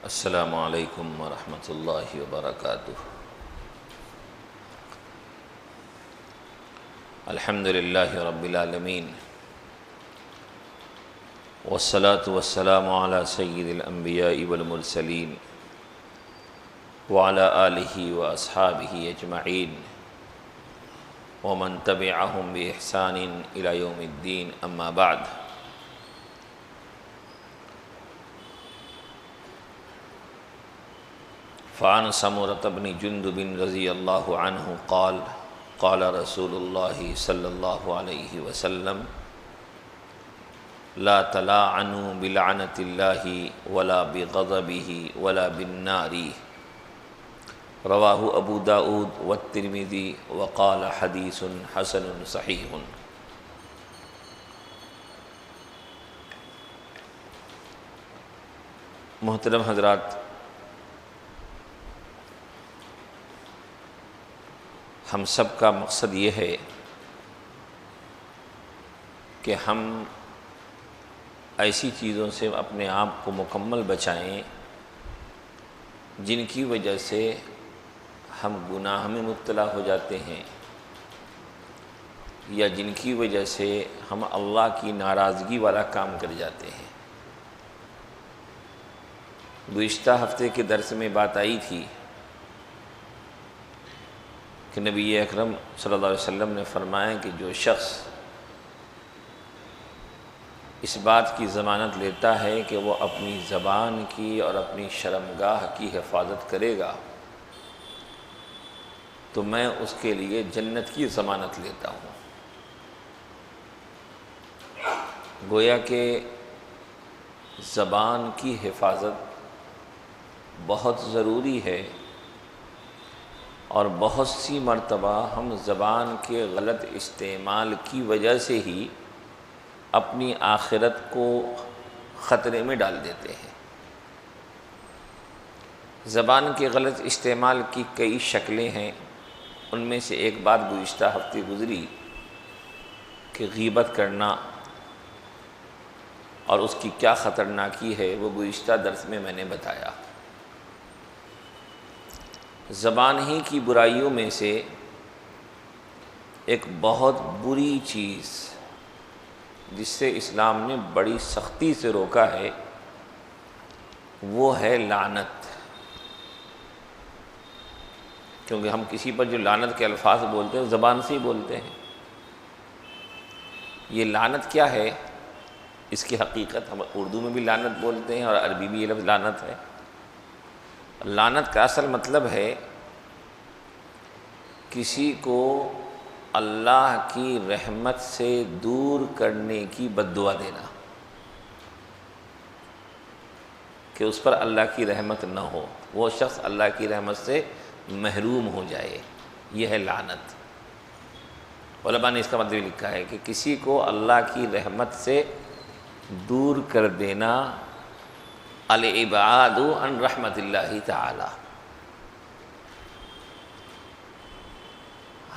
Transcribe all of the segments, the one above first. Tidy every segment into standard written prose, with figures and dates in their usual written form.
السلام علیکم ورحمۃ اللہ وبرکاتہ۔ الحمد للہ رب العالمین والصلاة والسلام علی سید الانبیاء والمرسلین وعلی آلہ واصحابہ اجمعین ومن تبعہم بإحسان الی یوم الدین، اما بعد۔ فعن سمرة بن جندب رضی اللہ عنہ قال قال رسول اللہ صلی اللہ علیہ وسلم لا تلاعنوا بلعنة اللہ ولا بغضبہ ولا بالنار، رواہ ابو داود والترمذی وقال حدیث حسن صحیح۔ محترم حضرات، ہم سب کا مقصد یہ ہے کہ ہم ایسی چیزوں سے اپنے آپ کو مکمل بچائیں جن کی وجہ سے ہم گناہ میں مبتلا ہو جاتے ہیں یا جن کی وجہ سے ہم اللہ کی ناراضگی والا کام کر جاتے ہیں۔ گزشتہ ہفتے کے درس میں بات آئی تھی کہ نبی اکرم صلی اللہ علیہ وسلم نے فرمایا کہ جو شخص اس بات کی ضمانت لیتا ہے کہ وہ اپنی زبان کی اور اپنی شرمگاہ کی حفاظت کرے گا تو میں اس کے لیے جنت کی ضمانت لیتا ہوں۔ گویا کہ زبان کی حفاظت بہت ضروری ہے، اور بہت سی مرتبہ ہم زبان کے غلط استعمال کی وجہ سے ہی اپنی آخرت کو خطرے میں ڈال دیتے ہیں۔ زبان کے غلط استعمال کی کئی شکلیں ہیں، ان میں سے ایک بات گزشتہ ہفتے گزری کہ غیبت کرنا اور اس کی کیا خطرناکی ہے، وہ گزشتہ درس میں نے بتایا۔ زبان ہی کی برائیوں میں سے ایک بہت بری چیز جس سے اسلام نے بڑی سختی سے روکا ہے وہ ہے لعنت۔ کیونکہ ہم کسی پر جو لعنت کے الفاظ بولتے ہیں زبان سے ہی بولتے ہیں۔ یہ لعنت کیا ہے، اس کی حقیقت ہم اردو میں بھی لعنت بولتے ہیں اور عربی بھی یہ لفظ لعنت ہے۔ لعنت کا اصل مطلب ہے کسی کو اللہ کی رحمت سے دور کرنے کی بد دعا دینا، کہ اس پر اللہ کی رحمت نہ ہو، وہ شخص اللہ کی رحمت سے محروم ہو جائے، یہ ہے لعنت۔ علماء نے اس کا مطلب لکھا ہے کہ کسی کو اللہ کی رحمت سے دور کر دینا، الابعاد عن رحمت اللہ تعالی۔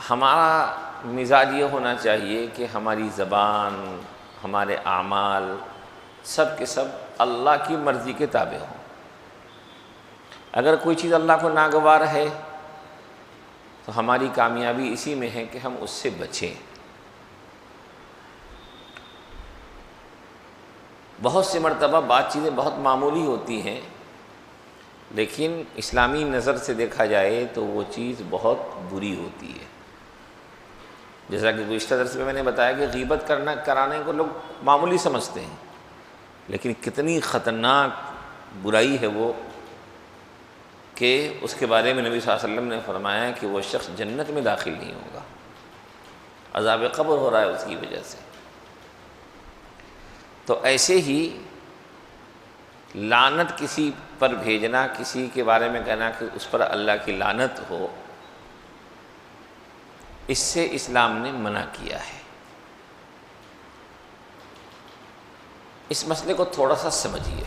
ہمارا مزاج یہ ہونا چاہیے کہ ہماری زبان، ہمارے اعمال سب کے سب اللہ کی مرضی کے تابع ہوں۔ اگر کوئی چیز اللہ کو ناگوار ہے تو ہماری کامیابی اسی میں ہے کہ ہم اس سے بچیں۔ بہت سی مرتبہ بات چیزیں بہت معمولی ہوتی ہیں، لیکن اسلامی نظر سے دیکھا جائے تو وہ چیز بہت بری ہوتی ہے۔ جیسا کہ گزشتہ درس میں نے بتایا کہ غیبت کرانے کو لوگ معمولی سمجھتے ہیں، لیکن کتنی خطرناک برائی ہے وہ کہ اس کے بارے میں نبی صلی اللہ علیہ وسلم نے فرمایا کہ وہ شخص جنت میں داخل نہیں ہوگا، عذاب قبر ہو رہا ہے اس کی وجہ سے۔ تو ایسے ہی لعنت کسی پر بھیجنا، کسی کے بارے میں کہنا کہ اس پر اللہ کی لعنت ہو، اس سے اسلام نے منع کیا ہے۔ اس مسئلے کو تھوڑا سا سمجھیے۔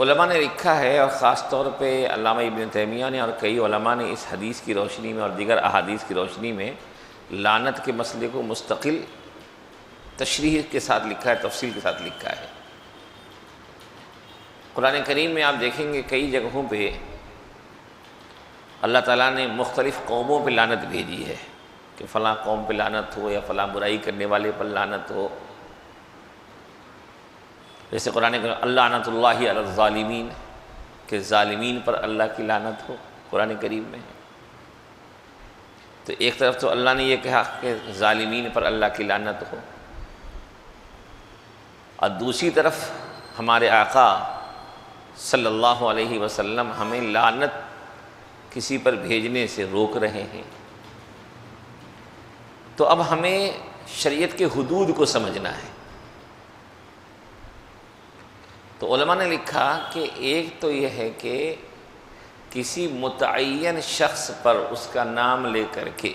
علماء نے لکھا ہے، اور خاص طور پہ علامہ ابن تیمیہ نے اور کئی علماء نے اس حدیث کی روشنی میں اور دیگر احادیث کی روشنی میں لعنت کے مسئلے کو مستقل تشریح کے ساتھ لکھا ہے، تفصیل کے ساتھ لکھا ہے۔ قرآن کریم میں آپ دیکھیں گے کئی جگہوں پہ اللہ تعالیٰ نے مختلف قوموں پہ لعنت بھیجی ہے کہ فلاں قوم پہ لعنت ہو یا فلاں برائی کرنے والے پر لعنت ہو. جیسے قرآن کریم اللعنۃ اللہ علی الظالمین، کہ ظالمین پر اللہ کی لعنت ہو قرآن کریم میں. تو ایک طرف تو اللہ نے یہ کہا کہ ظالمین پر اللہ کی لعنت ہو، اور دوسری طرف ہمارے آقا صلی اللہ علیہ وسلم ہمیں لعنت کسی پر بھیجنے سے روک رہے ہیں. تو اب ہمیں شریعت کے حدود کو سمجھنا ہے. تو علماء نے لکھا کہ ایک تو یہ ہے کہ کسی متعین شخص پر اس کا نام لے کر کے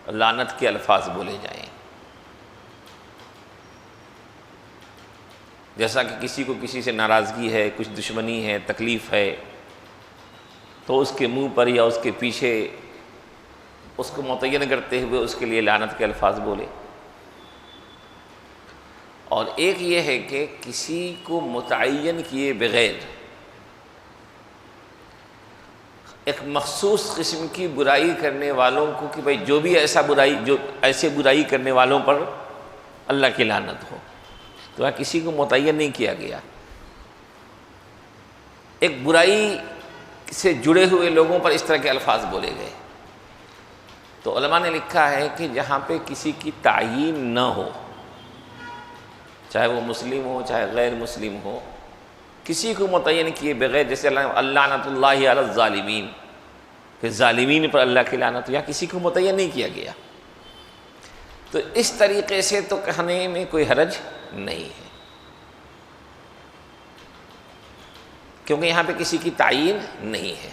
لعنت کے الفاظ بولے جائیں. جیسا کہ کسی کو کسی سے ناراضگی ہے، کچھ دشمنی ہے، تکلیف ہے، تو اس کے منہ پر یا اس کے پیچھے اس کو متعین کرتے ہوئے اس کے لیے لعنت کے الفاظ بولے. اور ایک یہ ہے کہ کسی کو متعین کیے بغیر ایک مخصوص قسم کی برائی کرنے والوں کو کہ بھئی جو بھی ایسے برائی کرنے والوں پر اللہ کی لعنت ہو، تو کسی کو متعین نہیں کیا گیا. ایک برائی سے جڑے ہوئے لوگوں پر اس طرح کے الفاظ بولے گئے. تو علماء نے لکھا ہے کہ جہاں پہ کسی کی تعیین نہ ہو، چاہے وہ مسلم ہو چاہے غیر مسلم ہو، کسی کو متعین کیے بغیر، جیسے اللعنۃ اللہ علی الظالمین کہ ظالمین پر اللہ کی لعنت ہو، یا کسی کو متعین نہیں کیا گیا، تو اس طریقے سے تو کہنے میں کوئی حرج نہیں ہے، کیونکہ یہاں پہ کسی کی تعیین نہیں ہے،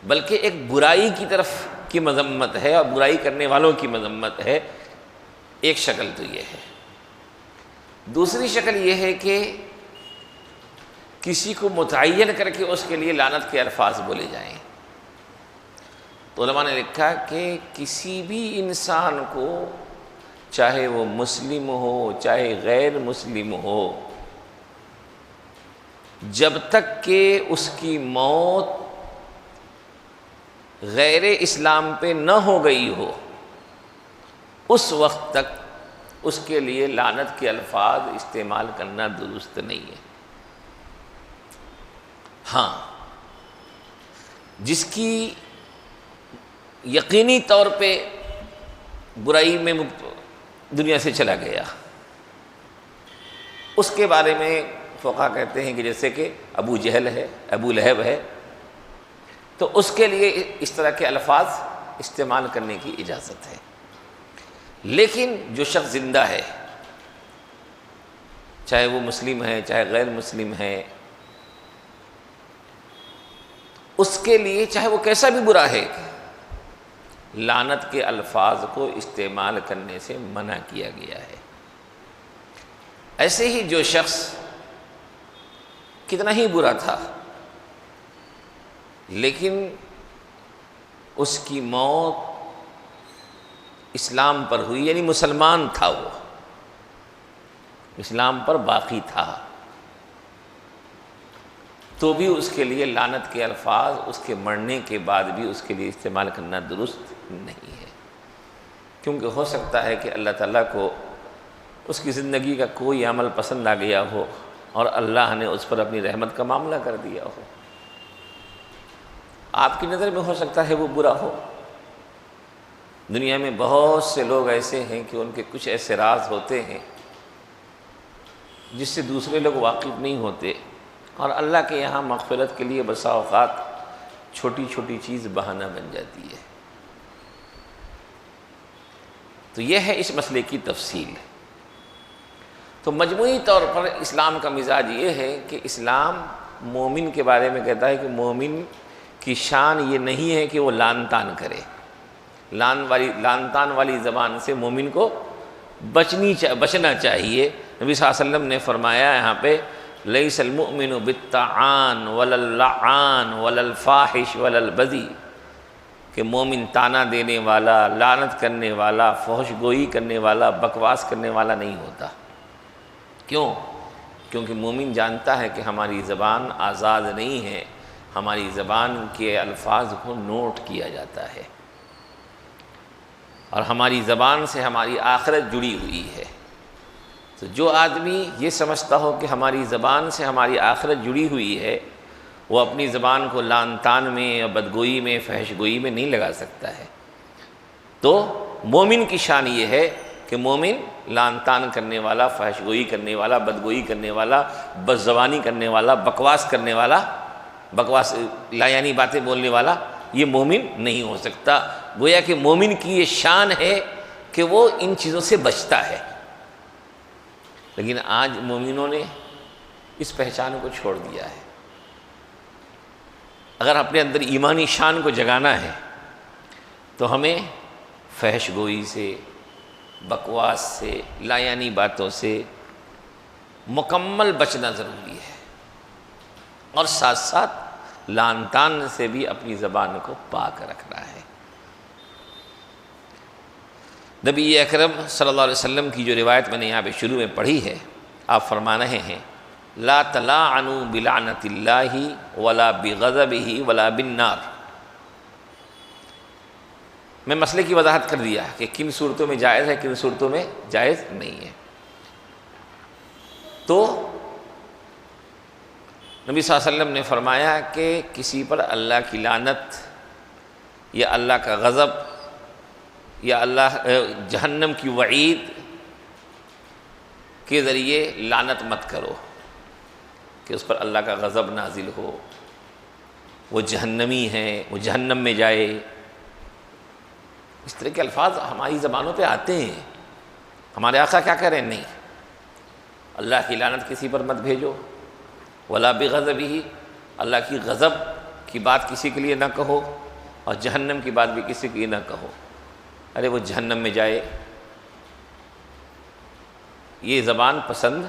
بلکہ ایک برائی کی طرف کی مذمت ہے اور برائی کرنے والوں کی مذمت ہے. ایک شکل تو یہ ہے. دوسری شکل یہ ہے کہ کسی کو متعین کر کے اس کے لیے لعنت کے الفاظ بولے جائیں. تو علماء نے لکھا کہ کسی بھی انسان کو، چاہے وہ مسلم ہو چاہے غیر مسلم ہو، جب تک کہ اس کی موت غیر اسلام پہ نہ ہو گئی ہو، اس وقت تک اس کے لیے لعنت کے الفاظ استعمال کرنا درست نہیں ہے. ہاں، جس کی یقینی طور پہ برائی میں دنیا سے چلا گیا، اس کے بارے میں فقہا کہتے ہیں کہ جیسے کہ ابو جہل ہے، ابو لہب ہے، تو اس کے لیے اس طرح کے الفاظ استعمال کرنے کی اجازت ہے. لیکن جو شخص زندہ ہے، چاہے وہ مسلم ہے چاہے غیر مسلم ہے، اس کے لیے چاہے وہ کیسا بھی برا ہے، لعنت کے الفاظ کو استعمال کرنے سے منع کیا گیا ہے. ایسے ہی جو شخص کتنا ہی برا تھا لیکن اس کی موت اسلام پر ہوئی، یعنی مسلمان تھا، وہ اسلام پر باقی تھا، تو بھی اس کے لیے لعنت کے الفاظ اس کے مرنے کے بعد بھی اس کے لیے استعمال کرنا درست نہیں ہے. کیونکہ ہو سکتا ہے کہ اللہ تعالیٰ کو اس کی زندگی کا کوئی عمل پسند آ گیا ہو اور اللہ نے اس پر اپنی رحمت کا معاملہ کر دیا ہو. آپ کی نظر میں ہو سکتا ہے وہ برا ہو. دنیا میں بہت سے لوگ ایسے ہیں کہ ان کے کچھ ایسے راز ہوتے ہیں جس سے دوسرے لوگ واقف نہیں ہوتے، اور اللہ کے یہاں مغفرت کے لیے بسا اوقات چھوٹی چھوٹی چیز بہانہ بن جاتی ہے. تو یہ ہے اس مسئلے کی تفصیل. تو مجموعی طور پر اسلام کا مزاج یہ ہے کہ اسلام مومن کے بارے میں کہتا ہے کہ مومن کی شان یہ نہیں ہے کہ وہ لعن طعن کرے. لعن طعن والی زبان سے مومن کو بچنا چاہیے. نبی صلی اللہ علیہ وسلم نے فرمایا یہاں پہ لیس المؤمن بالطعان ولا اللعان ولا الفاحش ولا البذی، کہ مومن طعنہ دینے والا، لعنت کرنے والا، فحش گوئی کرنے والا، بکواس کرنے والا نہیں ہوتا. کیوں؟ کیونکہ مومن جانتا ہے کہ ہماری زبان آزاد نہیں ہے، ہماری زبان کے الفاظ کو نوٹ کیا جاتا ہے، اور ہماری زبان سے ہماری آخرت جڑی ہوئی ہے۔ تو جو آدمی یہ سمجھتا ہو کہ ہماری زبان سے ہماری آخرت جڑی ہوئی ہے، وہ اپنی زبان کو لعن طعن میں یا بدگوئی میں، فحش گوئی میں نہیں لگا سکتا ہے۔ تو مومن کی شان یہ ہے کہ مومن لعن طعن کرنے والا، فحش گوئی کرنے والا، بدگوئی کرنے والا، بد زبانی کرنے والا، بکواس کرنے والا، بکواس لایانی باتیں بولنے والا، یہ مومن نہیں ہو سکتا۔ گویا کہ مومن کی یہ شان ہے کہ وہ ان چیزوں سے بچتا ہے۔ لیکن آج مومنوں نے اس پہچان کو چھوڑ دیا ہے۔ اگر اپنے اندر ایمانی شان کو جگانا ہے تو ہمیں فحش گوئی سے، بکواس سے، لایانی باتوں سے مکمل بچنا ضروری ہے، اور ساتھ ساتھ لعن طعن سے بھی اپنی زبان کو پاک رکھنا ہے۔ نبی اکرم صلی اللہ علیہ وسلم کی جو روایت میں نے یہاں پہ شروع میں پڑھی ہے، آپ فرما رہے ہیں لا تلاعنوا بلعنت اللہ ولا بغضبہ ولا بالنار۔ میں مسئلے کی وضاحت کر دیا کہ کن صورتوں میں جائز ہے، کن صورتوں میں جائز نہیں ہے۔ تو نبی صلی اللہ علیہ وسلم نے فرمایا کہ کسی پر اللہ کی لعنت یا اللہ کا غضب یا اللہ جہنم کی وعید کے ذریعے لعنت مت کرو، کہ اس پر اللہ کا غضب نازل ہو، وہ جہنمی ہے، وہ جہنم میں جائے۔ اس طرح کے الفاظ ہماری زبانوں پہ آتے ہیں۔ ہمارے آقا کیا کہہ رہے ہیں؟ نہیں، اللہ کی لعنت کسی پر مت بھیجو، ولا بغضبہ، اللہ کی غضب کی بات کسی کے لیے نہ کہو، اور جہنم کی بات بھی کسی کے لیے نہ کہو۔ ارے وہ جہنم میں جائے، یہ زبان پسند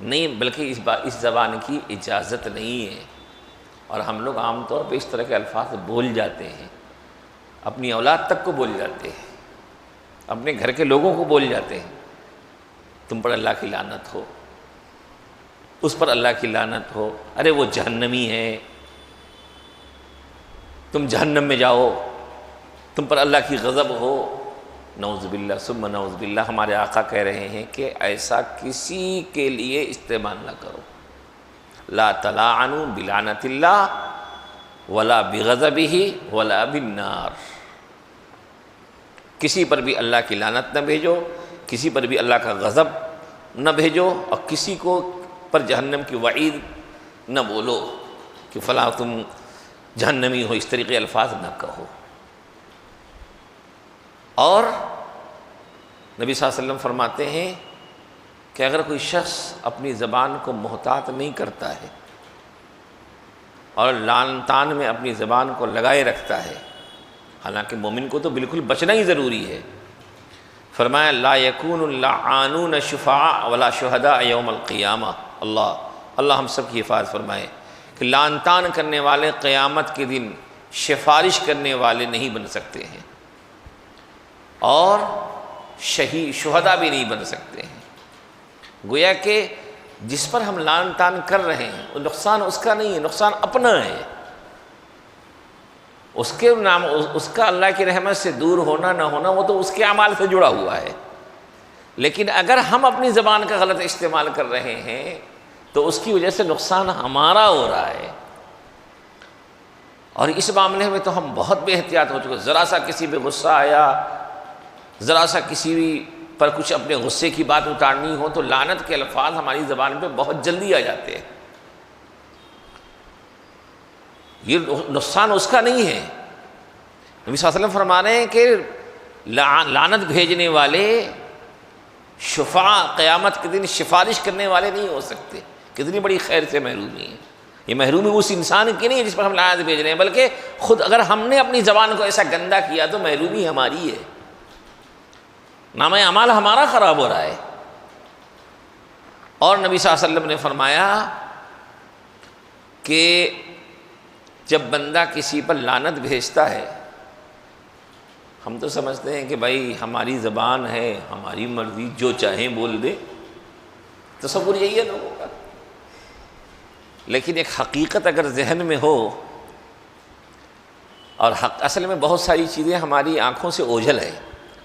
نہیں، بلکہ اس زبان کی اجازت نہیں ہے۔ اور ہم لوگ عام طور پہ اس طرح کے الفاظ بول جاتے ہیں، اپنی اولاد تک کو بول جاتے ہیں، اپنے گھر کے لوگوں کو بول جاتے ہیں، تم پر اللہ کی لعنت ہو، اس پر اللہ کی لعنت ہو، ارے وہ جہنمی ہے، تم جہنم میں جاؤ، تم پر اللہ کی غضب ہو۔ نعوذ باللہ ثم نعوذ باللہ۔ ہمارے آقا کہہ رہے ہیں کہ ایسا کسی کے لیے استعمال نہ کرو۔ لا تلاعنوا بلعنت اللہ ولا بغضبہ ولا بالنار۔ کسی پر بھی اللہ کی لعنت نہ بھیجو، کسی پر بھی اللہ کا غضب نہ بھیجو، اور کسی کو پر جہنم کی وعید نہ بولو کہ فلاں تم جہنمی ہو، اس طریقے الفاظ نہ کہو۔ اور نبی صلی اللہ علیہ وسلم فرماتے ہیں کہ اگر کوئی شخص اپنی زبان کو محتاط نہیں کرتا ہے اور لعن طعن میں اپنی زبان کو لگائے رکھتا ہے، حالانکہ مومن کو تو بالکل بچنا ہی ضروری ہے، فرمایا لا یکون اللعانون شفعاء ولا شہداء یوم القیامہ۔ اللہ ہم سب کی حفاظت فرمائے کہ لعن طعن کرنے والے قیامت کے دن سفارش کرنے والے نہیں بن سکتے ہیں، اور شہداء بھی نہیں بن سکتے ہیں۔ گویا کہ جس پر ہم لعن طعن کر رہے ہیں وہ نقصان اس کا نہیں ہے، نقصان اپنا ہے۔ اس کے نام، اس کا اللہ کی رحمت سے دور ہونا نہ ہونا وہ تو اس کے اعمال سے جڑا ہوا ہے، لیکن اگر ہم اپنی زبان کا غلط استعمال کر رہے ہیں تو اس کی وجہ سے نقصان ہمارا ہو رہا ہے۔ اور اس معاملے میں تو ہم بہت بے احتیاط ہو چکے۔ ذرا سا کسی پہ غصہ آیا، ذرا سا کسی پر کچھ اپنے غصے کی بات اتارنی ہو تو لعنت کے الفاظ ہماری زبان پہ بہت جلدی آ جاتے ہیں۔ یہ نقصان اس کا نہیں ہے۔ نبی صلی اللہ علیہ وسلم فرما رہے ہیں کہ لعنت بھیجنے والے شفعاء قیامت کے دن سفارش کرنے والے نہیں ہو سکتے۔ کتنی بڑی خیر سے محرومی ہے۔ یہ محرومی اس انسان کی نہیں ہے جس پر ہم لعنت بھیج رہے ہیں، بلکہ خود اگر ہم نے اپنی زبان کو ایسا گندا کیا تو محرومی ہماری ہے، نامہ اعمال ہمارا خراب ہو رہا ہے۔ اور نبی صلی اللہ علیہ وسلم نے فرمایا کہ جب بندہ کسی پر لعنت بھیجتا ہے، ہم تو سمجھتے ہیں کہ بھائی ہماری زبان ہے، ہماری مرضی، جو چاہیں بول دے، تصور یہی ہے لوگوں کا. لیکن ایک حقیقت اگر ذہن میں ہو، اور اصل میں بہت ساری چیزیں ہماری آنکھوں سے اوجھل ہے.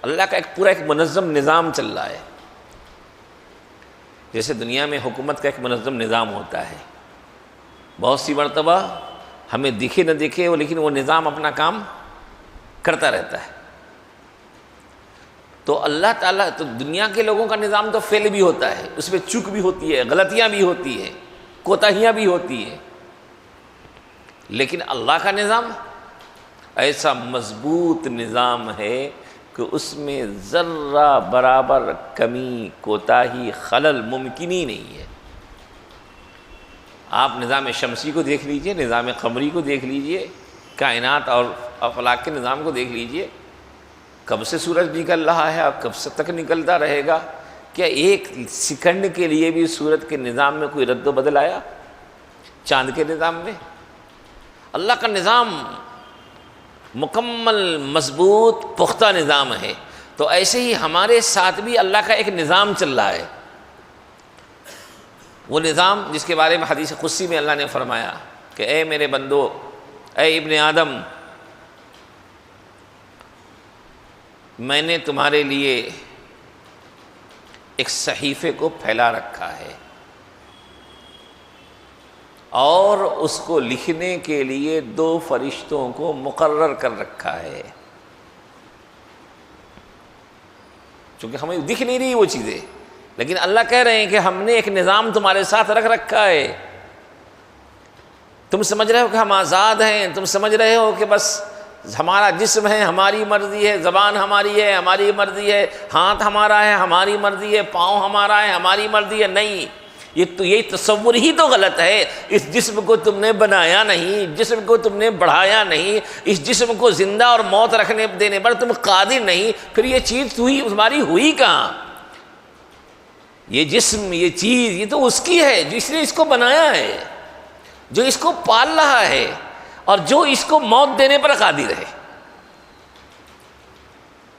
اللہ کا ایک پورا ایک منظم نظام چل رہا ہے. جیسے دنیا میں حکومت کا ایک منظم نظام ہوتا ہے، بہت سی مرتبہ ہمیں دکھے نہ دکھے لیکن وہ نظام اپنا کام کرتا رہتا ہے. تو اللہ تعالیٰ تو دنیا کے لوگوں کا نظام تو فیل بھی ہوتا ہے، اس میں چوک بھی ہوتی ہے، غلطیاں بھی ہوتی ہیں، کوتاہیاں بھی ہوتی ہیں. لیکن اللہ کا نظام ایسا مضبوط نظام ہے کہ اس میں ذرہ برابر کمی، کوتاہی، خلل ممکن ہی نہیں ہے. آپ نظام شمسی کو دیکھ لیجئے، نظام قمری کو دیکھ لیجئے، کائنات اور افلاک کے نظام کو دیکھ لیجئے. کب سے سورج نکل رہا ہے اور کب سے تک نکلتا رہے گا؟ کیا ایک سیکنڈ کے لیے بھی سورج کے نظام میں کوئی رد و بدل آیا؟ چاند کے نظام میں اللہ کا نظام مکمل، مضبوط، پختہ نظام ہے. تو ایسے ہی ہمارے ساتھ بھی اللہ کا ایک نظام چل رہا ہے. وہ نظام جس کے بارے میں حدیث قدسی میں اللہ نے فرمایا کہ اے میرے بندو، اے ابن آدم، میں نے تمہارے لیے ایک صحیفے کو پھیلا رکھا ہے اور اس کو لکھنے کے لیے 2 فرشتوں کو مقرر کر رکھا ہے. چونکہ ہمیں دکھ نہیں رہی وہ چیزیں، لیکن اللہ کہہ رہے ہیں کہ ہم نے ایک نظام تمہارے ساتھ رکھ رکھا ہے. تم سمجھ رہے ہو کہ ہم آزاد ہیں، تم سمجھ رہے ہو کہ بس ہمارا جسم ہے، ہماری مرضی ہے، زبان ہماری ہے، ہماری مرضی ہے، ہاتھ ہمارا ہے، ہماری مرضی ہے، پاؤں ہمارا ہے، ہماری مرضی ہے. نہیں، یہ تصور ہی تو غلط ہے. اس جسم کو تم نے بنایا نہیں، جسم کو تم نے بڑھایا نہیں، اس جسم کو زندہ اور موت رکھنے دینے پر تم قادر نہیں. پھر یہ چیز تمہاری ہوئی کہاں؟ یہ جسم، یہ چیز، یہ تو اس کی ہے جس نے اس کو بنایا ہے، جو اس کو پال رہا ہے اور جو اس کو موت دینے پر قادر ہے.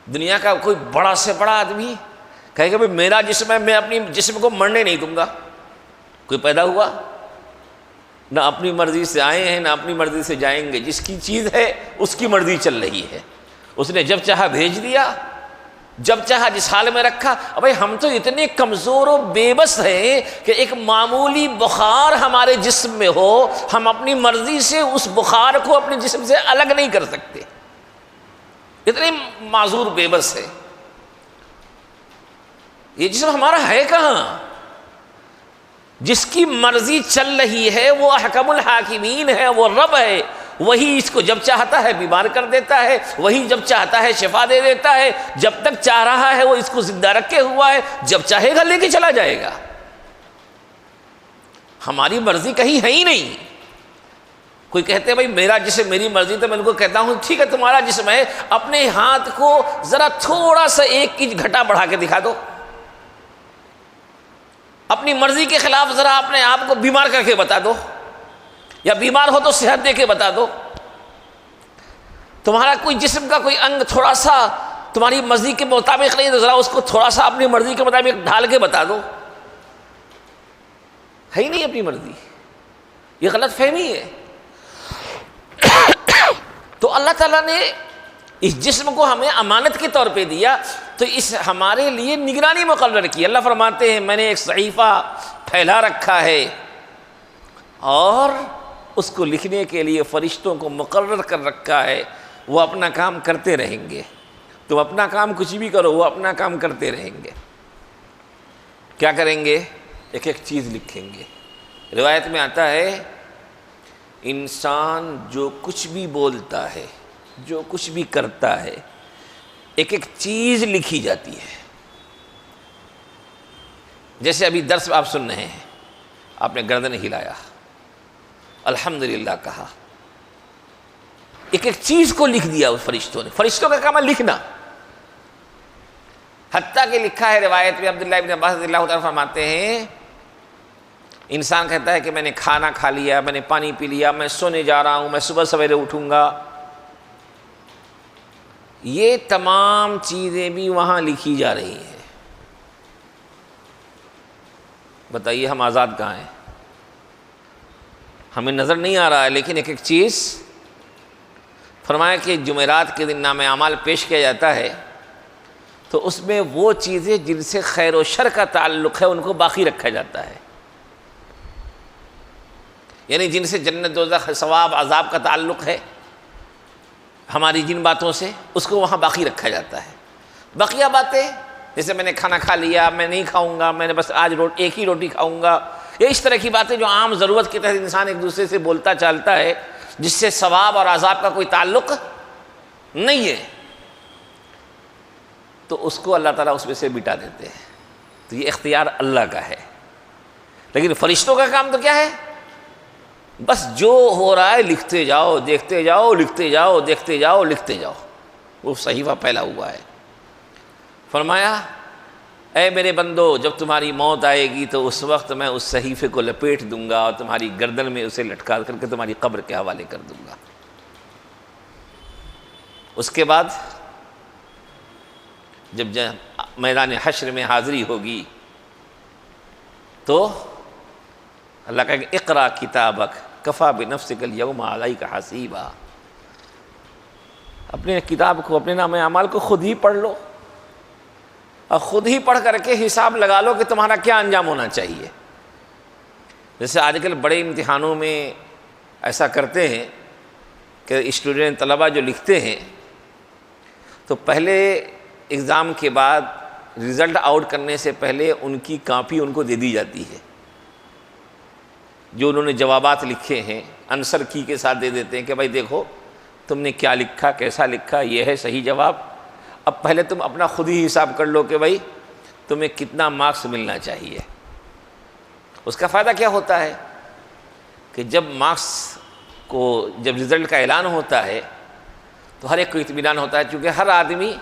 دنیا کا کوئی بڑا سے بڑا آدمی کہے گا میرا جسم ہے، میں اپنی جسم کو مرنے نہیں دوں گا. کوئی پیدا ہوا نہ اپنی مرضی سے آئے ہیں نہ اپنی مرضی سے جائیں گے. جس کی چیز ہے اس کی مرضی چل رہی ہے. اس نے جب چاہا بھیج دیا، جب چاہا جس حال میں رکھا. بھائی ہم تو اتنے کمزور و بے بس ہیں کہ ایک معمولی بخار ہمارے جسم میں ہو، ہم اپنی مرضی سے اس بخار کو اپنے جسم سے الگ نہیں کر سکتے. اتنے معذور بے بس ہے. یہ جسم ہمارا ہے کہاں؟ جس کی مرضی چل رہی ہے وہ احکم الحاکمین ہے، وہ رب ہے. وہی اس کو جب چاہتا ہے بیمار کر دیتا ہے، وہی جب چاہتا ہے شفا دے دیتا ہے. جب تک چاہ رہا ہے وہ اس کو زندہ رکھے ہوا ہے، جب چاہے گا لے کے چلا جائے گا. ہماری مرضی کہیں ہے ہی نہیں. کوئی کہتے ہیں بھائی میرا جسم میری مرضی، تو میں ان کو کہتا ہوں ٹھیک ہے تمہارا جسم ہے، اپنے ہاتھ کو ذرا تھوڑا سا 1 انچ گھٹا بڑھا کے دکھا دو. اپنی مرضی کے خلاف ذرا اپنے آپ کو بیمار کر کے بتا دو، یا بیمار ہو تو صحت دے کے بتا دو. تمہارا کوئی جسم کا کوئی انگ تھوڑا سا تمہاری مرضی کے مطابق نہیں تو ذرا اس کو تھوڑا سا اپنی مرضی کے مطابق ڈھال کے بتا دو. ہے ہی نہیں اپنی مرضی. یہ غلط فہمی ہے. تو اللہ تعالیٰ نے اس جسم کو ہمیں امانت کے طور پہ دیا، تو اس ہمارے لیے نگرانی مقرر کی. اللہ فرماتے ہیں میں نے ایک صحیفہ پھیلا رکھا ہے اور اس کو لکھنے کے لیے فرشتوں کو مقرر کر رکھا ہے. وہ اپنا کام کرتے رہیں گے. تم اپنا کام کچھ بھی کرو، وہ اپنا کام کرتے رہیں گے. کیا کریں گے؟ ایک ایک چیز لکھیں گے. روایت میں آتا ہے انسان جو کچھ بھی بولتا ہے، جو کچھ بھی کرتا ہے، ایک ایک چیز لکھی جاتی ہے. جیسے ابھی درس آپ سن رہے ہیں، آپ نے گردن ہلایا، الحمدللہ کہا، ایک ایک چیز کو لکھ دیا اس فرشتوں نے. فرشتوں کا کام ہے لکھنا. حتیٰ کہ لکھا ہے روایت میں عبداللہ ابن عباس رضی اللہ تعالیٰ فرماتے ہیں انسان کہتا ہے کہ میں نے کھانا کھا لیا، میں نے پانی پی لیا، میں سونے جا رہا ہوں، میں صبح سویرے اٹھوں گا. یہ تمام چیزیں بھی وہاں لکھی جا رہی ہیں. بتائیے ہم آزاد کہاں ہیں؟ ہمیں نظر نہیں آ رہا ہے، لیکن ایک ایک چیز فرمایا کہ جمعرات کے دن نامہ اعمال پیش کیا جاتا ہے تو اس میں وہ چیزیں جن سے خیر و شر کا تعلق ہے ان کو باقی رکھا جاتا ہے، یعنی جن سے جنت دوزخ ثواب عذاب کا تعلق ہے ہماری جن باتوں سے، اس کو وہاں باقی رکھا جاتا ہے۔ بقیہ باتیں جیسے میں نے کھانا کھا لیا، میں نہیں کھاؤں گا، میں نے بس آج ایک ہی روٹی کھاؤں گا، یہ اس طرح کی باتیں جو عام ضرورت کے تحت انسان ایک دوسرے سے بولتا چالتا ہے، جس سے ثواب اور عذاب کا کوئی تعلق نہیں ہے، تو اس کو اللہ تعالیٰ اس میں سے مٹا دیتے ہیں۔ تو یہ اختیار اللہ کا ہے، لیکن فرشتوں کا کام تو کیا ہے؟ بس جو ہو رہا ہے لکھتے جاؤ، دیکھتے جاؤ، لکھتے جاؤ، دیکھتے جاؤ، لکھتے جاؤ۔ وہ صحیفہ پھیلا ہوا ہے۔ فرمایا اے میرے بندو، جب تمہاری موت آئے گی تو اس وقت میں اس صحیفے کو لپیٹ دوں گا اور تمہاری گردن میں اسے لٹکا کر کے تمہاری قبر کے حوالے کر دوں گا۔ اس کے بعد جب میدان حشر میں حاضری ہوگی تو اللہ کہے کہ اقرا کتابک کفا بنفسک الیوم علیک حسیبا، اپنے کتاب کو، اپنے نامہ اعمال کو خود ہی پڑھ لو اور خود ہی پڑھ کر کے حساب لگا لو کہ تمہارا کیا انجام ہونا چاہیے۔ جیسے آج کل بڑے امتحانوں میں ایسا کرتے ہیں کہ اسٹوڈنٹ طلبہ جو لکھتے ہیں تو پہلے ایگزام کے بعد رزلٹ آؤٹ کرنے سے پہلے ان کی کاپی ان کو دے دی جاتی ہے، جو انہوں نے جوابات لکھے ہیں آنسر کی کے ساتھ دے دیتے ہیں کہ بھائی دیکھو تم نے کیا لکھا، کیسا لکھا، یہ ہے صحیح جواب۔ اب پہلے تم اپنا خود ہی حساب کر لو کہ بھائی تمہیں کتنا مارکس ملنا چاہیے۔ اس کا فائدہ کیا ہوتا ہے کہ جب مارکس کو، جب رزلٹ کا اعلان ہوتا ہے تو ہر ایک کو اطمینان ہوتا ہے، چونکہ ہر آدمی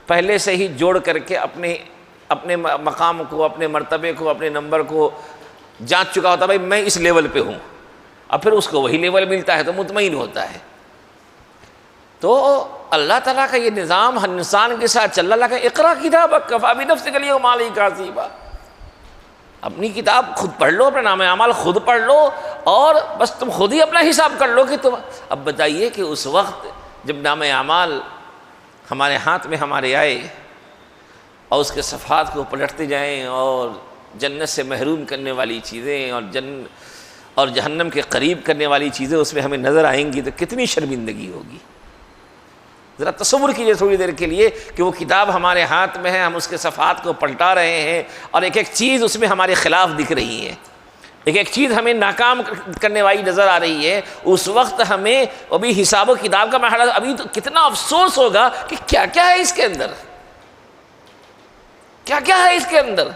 پہلے سے ہی جوڑ کر کے اپنے مقام کو، اپنے مرتبے کو، اپنے نمبر کو جانچ چکا ہوتا ہے، بھائی میں اس لیول پہ ہوں، اب پھر اس کو وہی لیول ملتا ہے تو مطمئن ہوتا ہے۔ تو اللہ تعالیٰ کا یہ نظام ہر انسان کے ساتھ چل رہا۔ اللہ کا اقرا کتابک کفی بنفسک الیوم علیک حسیبا، اپنی کتاب خود پڑھ لو، اپنا نامہ اعمال خود پڑھ لو اور بس تم خود ہی اپنا حساب کر لو کہ تم۔ اب بتائیے کہ اس وقت جب نامہ اعمال ہمارے ہاتھ میں ہمارے آئے اور اس کے صفحات کو پلٹتے جائیں اور جنت سے محروم کرنے والی چیزیں اور جہنم کے قریب کرنے والی چیزیں اس میں ہمیں نظر آئیں گی تو کتنی شرمندگی ہوگی۔ ذرا تصور کیجئے تھوڑی دیر کے لیے کہ وہ کتاب ہمارے ہاتھ میں ہے، ہم اس کے صفحات کو پلٹا رہے ہیں اور ایک ایک چیز اس میں ہمارے خلاف دکھ رہی ہے، ایک ایک چیز ہمیں ناکام کرنے والی نظر آ رہی ہے۔ اس وقت ہمیں ابھی حساب و کتاب کا مرحلہ، ابھی تو کتنا افسوس ہوگا کہ کیا کیا ہے اس کے اندر، کیا کیا ہے اس کے اندر۔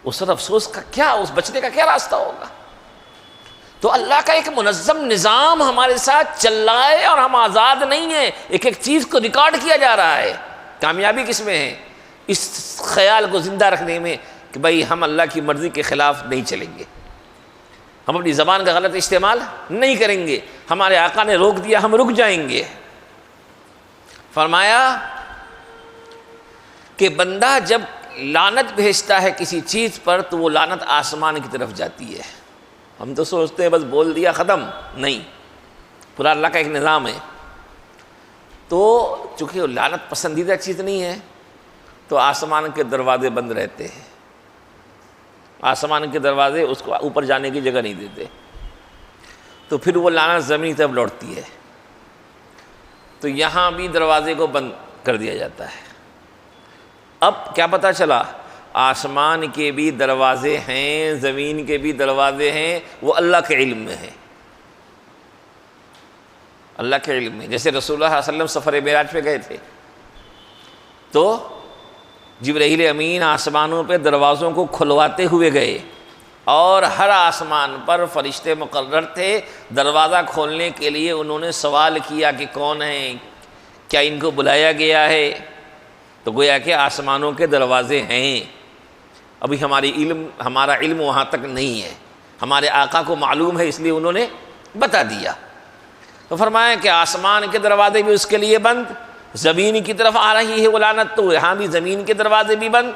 اس وقت افسوس کا کیا، اس بچنے کا کیا راستہ ہوگا۔ تو اللہ کا ایک منظم نظام ہمارے ساتھ چل رہا ہے اور ہم آزاد نہیں ہیں، ایک ایک چیز کو ریکارڈ کیا جا رہا ہے۔ کامیابی کس میں ہے؟ اس خیال کو زندہ رکھنے میں کہ بھائی ہم اللہ کی مرضی کے خلاف نہیں چلیں گے، ہم اپنی زبان کا غلط استعمال نہیں کریں گے، ہمارے آقا نے روک دیا ہم رک جائیں گے۔ فرمایا کہ بندہ جب لعنت بھیجتا ہے کسی چیز پر تو وہ لعنت آسمان کی طرف جاتی ہے۔ ہم تو سوچتے ہیں بس بول دیا ختم، نہیں، پورا اللہ کا ایک نظام ہے۔ تو چونکہ لعنت پسندیدہ چیز نہیں ہے تو آسمان کے دروازے بند رہتے ہیں، آسمان کے دروازے اس کو اوپر جانے کی جگہ نہیں دیتے، تو پھر وہ لعنت زمین کی طرف لوٹتی ہے، تو یہاں بھی دروازے کو بند کر دیا جاتا ہے۔ اب کیا پتہ چلا؟ آسمان کے بھی دروازے ہیں، زمین کے بھی دروازے ہیں، وہ اللہ کے علم میں ہیں، اللہ کے علم میں۔ جیسے رسول اللہ صلی اللہ علیہ وسلم سفر معراج پہ گئے تھے تو جبرائیل امین آسمانوں پہ دروازوں کو کھلواتے ہوئے گئے اور ہر آسمان پر فرشتے مقرر تھے، دروازہ کھولنے کے لیے انہوں نے سوال کیا کہ کون ہیں، کیا ان کو بلایا گیا ہے؟ تو گویا کہ آسمانوں کے دروازے ہیں، ابھی ہمارا علم وہاں تک نہیں ہے، ہمارے آقا کو معلوم ہے اس لیے انہوں نے بتا دیا۔ تو فرمایا کہ آسمان کے دروازے بھی اس کے لیے بند، زمین کی طرف آ رہی ہے وہ لعنت تو یہاں بھی زمین کے دروازے بھی بند۔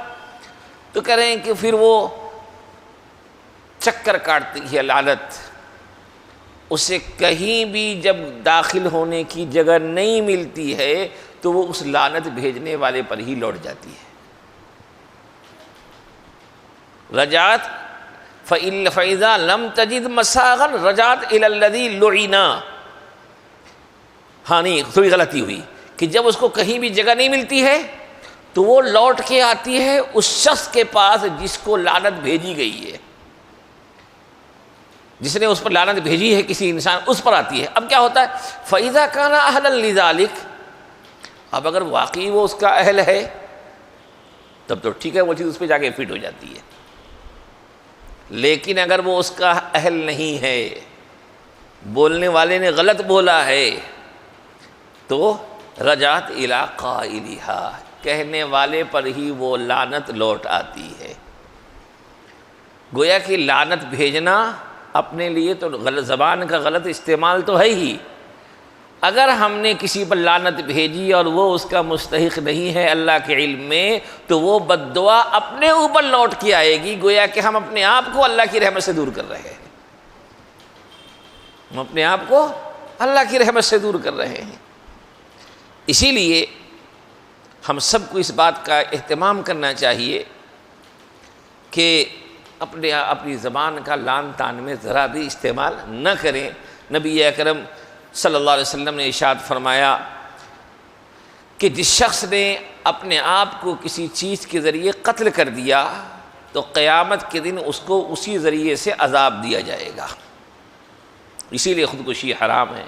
تو کہہ رہے ہیں کہ پھر وہ چکر کاٹتی ہے لعنت، اسے کہیں بھی جب داخل ہونے کی جگہ نہیں ملتی ہے تو وہ اس لعنت بھیجنے والے پر ہی لوٹ جاتی ہے۔ رجعت فَإِذَا لَمْ تَجِدْ مَسَاغًا رَجَعَتْ إِلَى الَّذِي لُعِنَا۔ ہاں نہیں، تھوڑی غلطی ہوئی کہ جب اس کو کہیں بھی جگہ نہیں ملتی ہے تو وہ لوٹ کے آتی ہے اس شخص کے پاس جس کو لعنت بھیجی گئی ہے، جس نے اس پر لعنت بھیجی ہے، کسی انسان، اس پر آتی ہے۔ اب کیا ہوتا ہے، فَإِذَا كَانَ أَهْلًا لِذَلِكَ، اب اگر واقعی وہ اس کا اہل ہے تب تو ٹھیک ہے، وہ چیز اس پہ جا کے فٹ ہو جاتی ہے، لیکن اگر وہ اس کا اہل نہیں ہے، بولنے والے نے غلط بولا ہے تو رجعت الی قائلہا، کہنے والے پر ہی وہ لعنت لوٹ آتی ہے۔ گویا کہ لعنت بھیجنا اپنے لیے تو غلط، زبان کا غلط استعمال تو ہے ہی، اگر ہم نے کسی پر لعنت بھیجی اور وہ اس کا مستحق نہیں ہے اللہ کے علم میں، تو وہ بد دعا اپنے اوپر لوٹ کے آئے گی، گویا کہ ہم اپنے آپ کو اللہ کی رحمت سے دور کر رہے ہیں، ہم اپنے آپ کو اللہ کی رحمت سے دور کر رہے ہیں۔ اسی لیے ہم سب کو اس بات کا اہتمام کرنا چاہیے کہ اپنی زبان کا لعن طعن میں ذرا بھی استعمال نہ کریں۔ نبی اکرم صلی اللہ علیہ وسلم نے ارشاد فرمایا کہ جس شخص نے اپنے آپ کو کسی چیز کے ذریعے قتل کر دیا تو قیامت کے دن اس کو اسی ذریعے سے عذاب دیا جائے گا۔ اسی لیے خودکشی حرام ہے،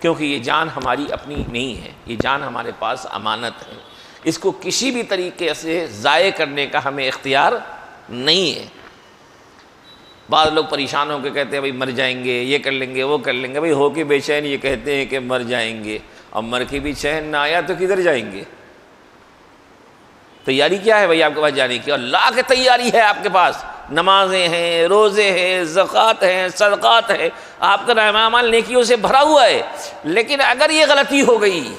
کیونکہ یہ جان ہماری اپنی نہیں ہے، یہ جان ہمارے پاس امانت ہے، اس کو کسی بھی طریقے سے ضائع کرنے کا ہمیں اختیار نہیں ہے۔ بعض لوگ پریشان ہو کے کہتے ہیں بھائی مر جائیں گے، یہ کر لیں گے، وہ کر لیں گے، بھائی ہو کے بے چین یہ کہتے ہیں کہ مر جائیں گے، اب مر کے بھی چین نہ آیا تو کدھر جائیں گے؟ تیاری کیا ہے بھائی آپ کے پاس جانے کی؟ اللہ کی تیاری ہے آپ کے پاس، نمازیں ہیں، روزے ہیں، زکوٰۃ ہیں، صدقات ہیں، آپ کا نامہ اعمال نیکیوں سے بھرا ہوا ہے، لیکن اگر یہ غلطی ہو گئی،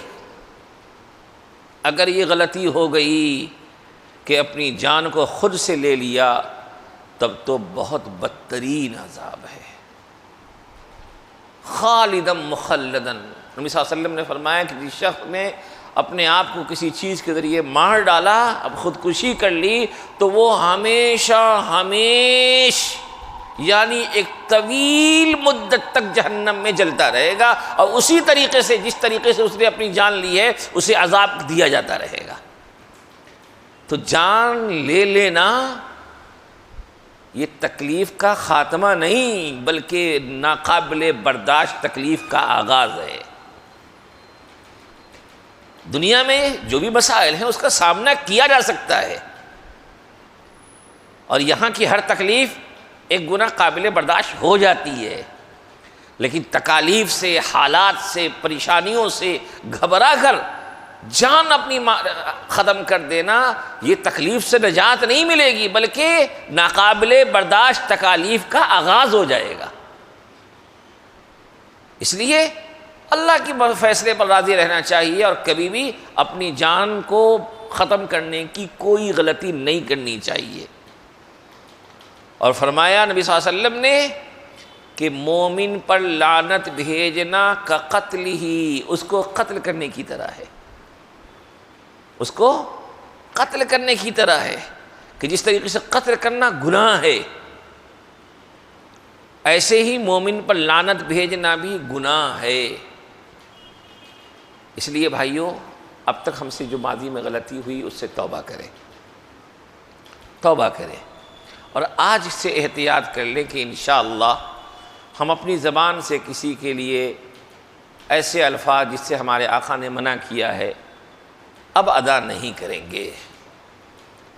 اگر یہ غلطی ہو گئی کہ اپنی جان کو خود سے لے لیا، تب تو بہت بدترین عذاب ہے، خالدم مخلدن۔ نبی صلی اللہ علیہ وسلم نے فرمایا کہ جس شخص نے اپنے آپ کو کسی چیز کے ذریعے مار ڈالا، اب خودکشی کر لی، تو وہ ہمیشہ یعنی ایک طویل مدت تک جہنم میں جلتا رہے گا، اور اسی طریقے سے جس طریقے سے اس نے اپنی جان لی ہے اسے عذاب دیا جاتا رہے گا۔ تو جان لے لینا یہ تکلیف کا خاتمہ نہیں، بلکہ ناقابل برداشت تکلیف کا آغاز ہے۔ دنیا میں جو بھی مسائل ہیں اس کا سامنا کیا جا سکتا ہے، اور یہاں کی ہر تکلیف ایک گنا قابل برداشت ہو جاتی ہے، لیکن تکالیف سے، حالات سے، پریشانیوں سے گھبرا کر جان اپنی ختم کر دینا، یہ تکلیف سے نجات نہیں ملے گی، بلکہ ناقابل برداشت تکالیف کا آغاز ہو جائے گا۔ اس لیے اللہ کے فیصلے پر راضی رہنا چاہیے، اور کبھی بھی اپنی جان کو ختم کرنے کی کوئی غلطی نہیں کرنی چاہیے۔ اور فرمایا نبی صلی اللہ علیہ وسلم نے کہ مومن پر لعنت بھیجنا کا قتل ہی، اس کو قتل کرنے کی طرح ہے، اس کو قتل کرنے کی طرح ہے، کہ جس طریقے سے قتل کرنا گناہ ہے، ایسے ہی مومن پر لعنت بھیجنا بھی گناہ ہے۔ اس لیے بھائیوں، اب تک ہم سے جو ماضی میں غلطی ہوئی اس سے توبہ کریں، توبہ کریں، اور آج سے احتیاط کر لیں کہ انشاءاللہ ہم اپنی زبان سے کسی کے لیے ایسے الفاظ جس سے ہمارے آقا نے منع کیا ہے اب ادا نہیں کریں گے،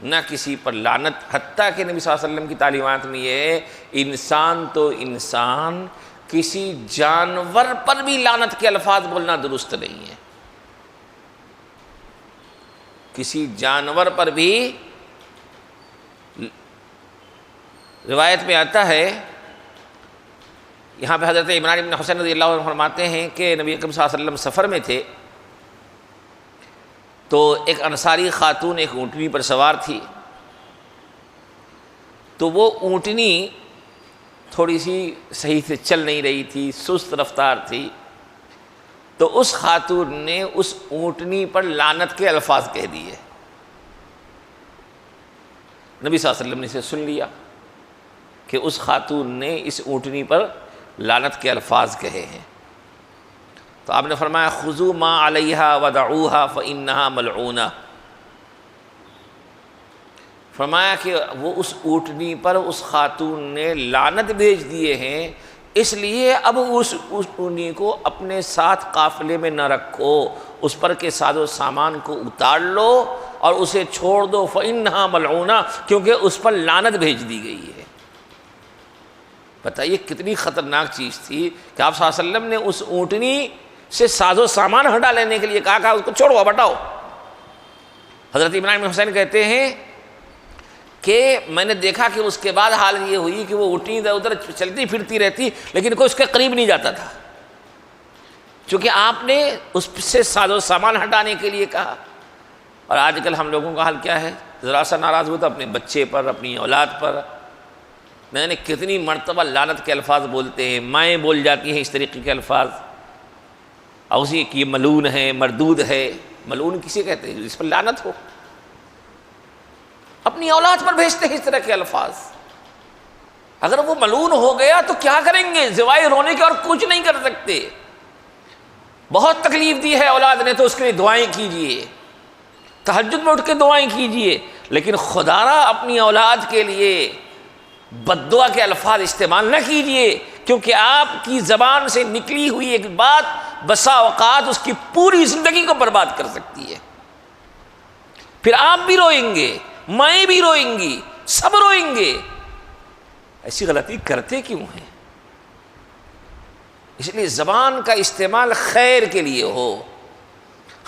نہ کسی پر لعنت، حتیٰ کہ نبی صلی اللہ علیہ وسلم کی تعلیمات میں یہ ہے انسان تو انسان، کسی جانور پر بھی لعنت کے الفاظ بولنا درست نہیں ہے، کسی جانور پر بھی۔ روایت میں آتا ہے، یہاں پہ حضرت عمران بن حسین رضی اللہ عنہ فرماتے ہیں کہ نبی اکرم صلی اللہ علیہ وسلم سفر میں تھے، تو ایک انصاری خاتون ایک اونٹنی پر سوار تھی، تو وہ اونٹنی تھوڑی سی صحیح سے چل نہیں رہی تھی، سست رفتار تھی، تو اس خاتون نے اس اونٹنی پر لعنت کے الفاظ کہہ دیے۔ نبی صلی اللہ علیہ وسلم نے اسے سن لیا کہ اس خاتون نے اس اونٹنی پر لعنت کے الفاظ کہے ہیں، تو آپ نے فرمایا خذوا ما علیہا ودعوها فانہا ملعونہ، فرمایا کہ وہ اس اونٹنی پر اس خاتون نے لعنت بھیج دیے ہیں، اس لیے اب اس اونٹنی کو اپنے ساتھ قافلے میں نہ رکھو، اس پر کے ساز و سامان کو اتار لو اور اسے چھوڑ دو، فإنہا ملعونہ، کیونکہ اس پر لعنت بھیج دی گئی ہے۔ بتائیے کتنی خطرناک چیز تھی کہ آپ صلی اللہ علیہ وسلم نے اس اونٹنی سے ساز و سامان ہٹا لینے کے لیے کہا اس کو چھوڑو، ہٹاؤ۔ حضرت عمران بن حسین کہتے ہیں کہ میں نے دیکھا کہ اس کے بعد حال یہ ہوئی کہ وہ اونٹنی ادھر ادھر چلتی پھرتی رہتی لیکن کوئی اس کے قریب نہیں جاتا تھا، چونکہ آپ نے اس سے ساز و سامان ہٹانے کے لیے کہا۔ اور آج کل ہم لوگوں کا حال کیا ہے؟ ذرا سا ناراض ہو تو اپنے بچے پر، اپنی اولاد پر میں نے کتنی مرتبہ لعنت کے الفاظ بولتے ہیں، مائیں بول جاتی ہیں اس طریقے کے الفاظ، اور اسی کی ملعون ہے، مردود ہے۔ ملعون کسے کہتے ہیں؟ جس پر لعنت ہو۔ اپنی اولاد پر بھیجتے ہیں اس طرح کے الفاظ۔ اگر وہ ملعون ہو گیا تو کیا کریں گے؟ سوائے رونے کے اور کچھ نہیں کر سکتے۔ بہت تکلیف دی ہے اولاد نے تو اس کے لیے دعائیں کیجئے، تہجد میں اٹھ کے دعائیں کیجئے، لیکن خدا را اپنی اولاد کے لیے بد دعا کے الفاظ استعمال نہ کیجئے، کیونکہ آپ کی زبان سے نکلی ہوئی ایک بات بسا اوقات اس کی پوری زندگی کو برباد کر سکتی ہے۔ پھر آپ بھی روئیں گے، مائیں بھی روئیں گی، سب روئیں گے۔ ایسی غلطی کرتے کیوں ہیں؟ اس لیے زبان کا استعمال خیر کے لیے ہو،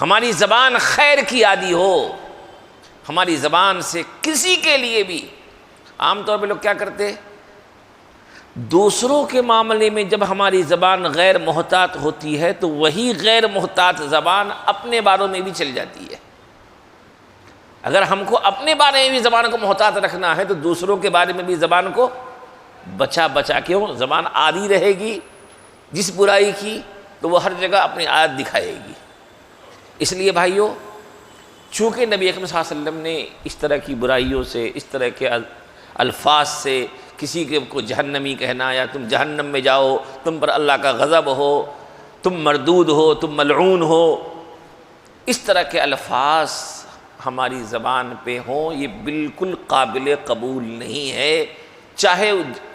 ہماری زبان خیر کی عادی ہو، ہماری زبان سے کسی کے لیے بھی۔ عام طور پہ لوگ کیا کرتے؟ دوسروں کے معاملے میں جب ہماری زبان غیر محتاط ہوتی ہے تو وہی غیر محتاط زبان اپنے باروں میں بھی چل جاتی ہے۔ اگر ہم کو اپنے بارے میں بھی زبان کو محتاط رکھنا ہے تو دوسروں کے بارے میں بھی زبان کو بچا بچا کے زبان عادی رہے گی جس برائی کی، تو وہ ہر جگہ اپنی عادت دکھائے گی۔ اس لیے بھائیوں، چونکہ نبی اکرم صلی اللہ علیہ وسلم نے اس طرح کی برائیوں سے، اس طرح کے الفاظ سے کسی کے کو جہنمی کہنا یا تم جہنم میں جاؤ، تم پر اللہ کا غضب ہو، تم مردود ہو، تم ملعون ہو، اس طرح کے الفاظ ہماری زبان پہ ہوں، یہ بالکل قابل قبول نہیں ہے، چاہے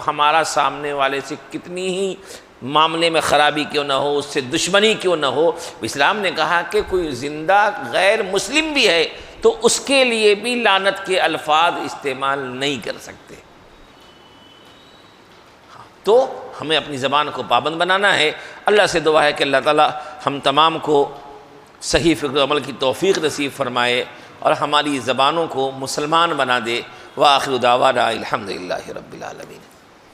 ہمارا سامنے والے سے کتنی ہی معاملے میں خرابی کیوں نہ ہو، اس سے دشمنی کیوں نہ ہو۔ اسلام نے کہا کہ کوئی زندہ غیر مسلم بھی ہے تو اس کے لیے بھی لعنت کے الفاظ استعمال نہیں کر سکتے۔ تو ہمیں اپنی زبان کو پابند بنانا ہے۔ اللہ سے دعا ہے کہ اللہ تعالی ہم تمام کو صحیح فکر و عمل کی توفیق نصیب فرمائے اور ہماری زبانوں کو مسلمان بنا دے۔ وآخر دعوانا الحمدللہ رب العالمین۔